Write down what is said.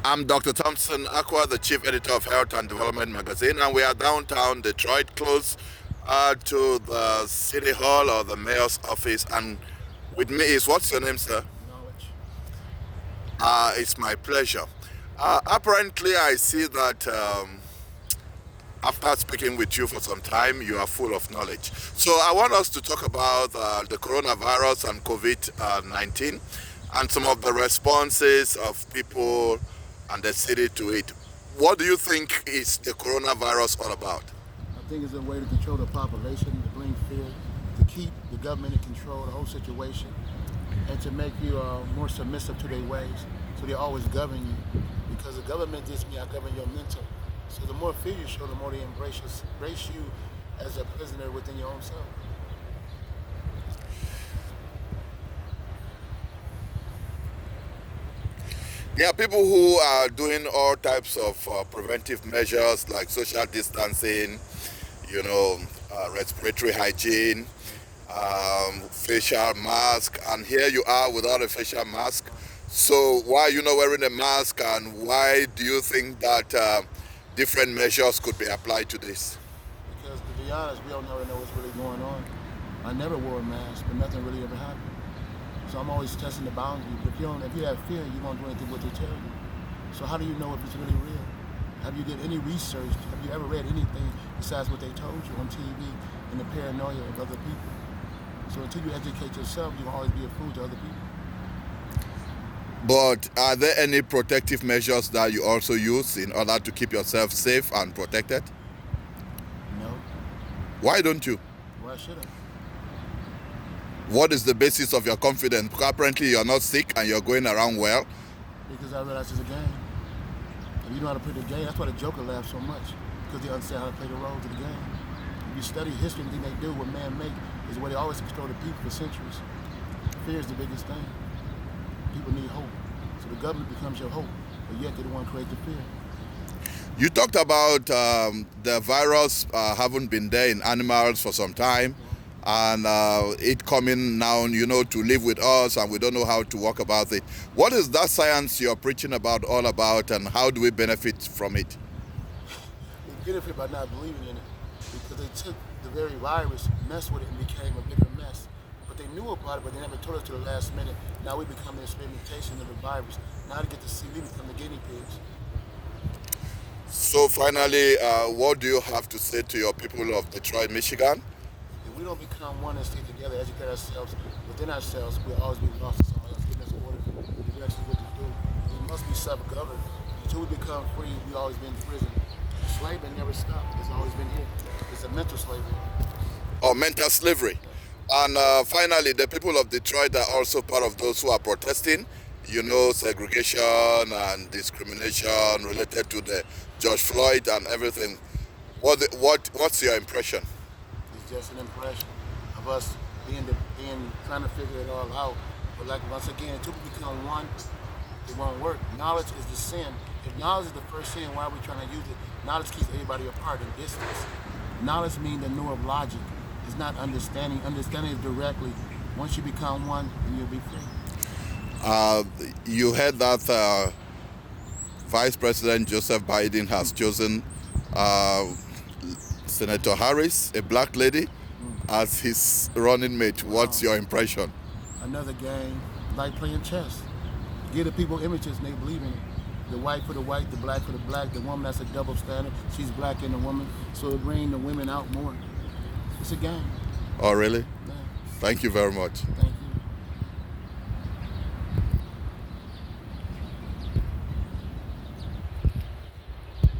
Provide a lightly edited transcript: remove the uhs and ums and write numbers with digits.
I'm Dr. Thompson, Akwo, the Chief Editor of Health and Development Magazine, and we are downtown Detroit, close to the City Hall or the Mayor's office. And with me is, what's your name, sir? Knowledge. It's my pleasure. Apparently, I see that after speaking with you for some time, you are full of knowledge. So I want us to talk about the coronavirus and COVID-19 and some of the responses of people and the city to it. What do you think is the coronavirus all about? I think it's a way to control the population, to bring fear, to keep the government in control, the whole situation, and to make you more submissive to their ways. So they always govern you. Because the government just means I govern your mental. So the more fear you show, the more they embrace you as a prisoner within your own self. There are people who are doing all types of preventive measures like social distancing, respiratory hygiene, facial mask, and here you are without a facial mask. So why are you not wearing a mask, and why do you think that different measures could be applied to this? Because to be honest, we don't never know what's really going on. I never wore a mask, but nothing really ever happened. So I'm always testing the boundaries. If you have fear, you won't do anything what they tell you. So how do you know if it's really real? Have you did any research? Have you ever read anything besides what they told you on TV and the paranoia of other people? So until you educate yourself, you'll always be a fool to other people. But are there any protective measures that you also use in order to keep yourself safe and protected? No. Why don't you? Why should I? What is the basis of your confidence? Because apparently you're not sick and you're going around well. Because I realize it's a game. If you know how to play the game, that's why the Joker laughs so much. Because they understand how to play the roles of the game. If you study history, the thing they do, what man make, is where they always control the people for centuries. Fear is the biggest thing. People need hope. So the government becomes your hope, but yet they're the one who creates the fear. You talked about the virus haven't been there in animals for some time, and it coming now, to live with us, and we don't know how to walk about it. What is that science you're preaching about all about, and how do we benefit from it? We benefit by not believing in it, because they took the very virus, messed with it, and became a bigger mess. But they knew about it, but they never told us to the last minute. Now we become the experimentation of the virus. Now they get to see we become the guinea pigs. So finally, what do you have to say to your people of Detroit, Michigan? If we don't become one and stay together, educate ourselves within ourselves, we'll always be lost to somebody else giving us order, the directions what to do. We must be self-governed. Until we become free, we've always been in prison. Slavery never stopped. It's always been here. It's a mental slavery. Or mental slavery. And finally, the people of Detroit are also part of those who are protesting, segregation and discrimination related to the George Floyd and everything. What's your impression? It's just an impression of us trying to figure it all out. But like once again, until we become one, it won't work. Knowledge is the sin. If knowledge is the first sin, why are we trying to use it? Knowledge keeps everybody apart in distance. Knowledge means the know of logic. It's not understanding. Understanding is directly. Once you become one, then you'll be free. You heard that Vice President Joseph Biden has chosen Senator Harris, a black lady, as his running mate. What's your impression? Another game, like playing chess. Give the people images and they believe in it. The white for the white, the black for the black, the woman that's a double standard. She's black and a woman, so it brings the women out more. It's a game. Oh, really? Yeah. Thank you very much. Thank you.